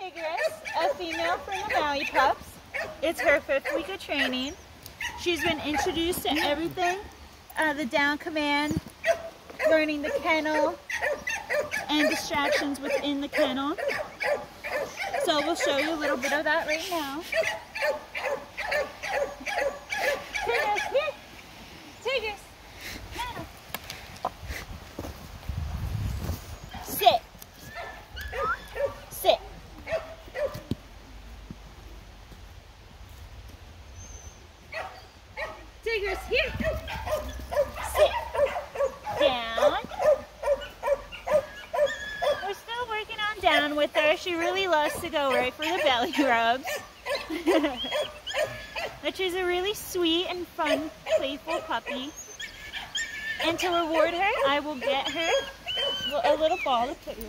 Tigris, a female from the Maui Pups. It's her 5th week of training. She's been introduced to everything, the down command, learning the kennel, and distractions within the kennel. So we'll show you a little bit of that right now. Tigris, here! Tigris! Now. Sit. Sit. Tigris, here! Sit. Down. We're still working on down with her. She really loves to go right for the belly rubs. But she's a really sweet and fun, playful puppy. And to reward her, I will get her a little ball to put her.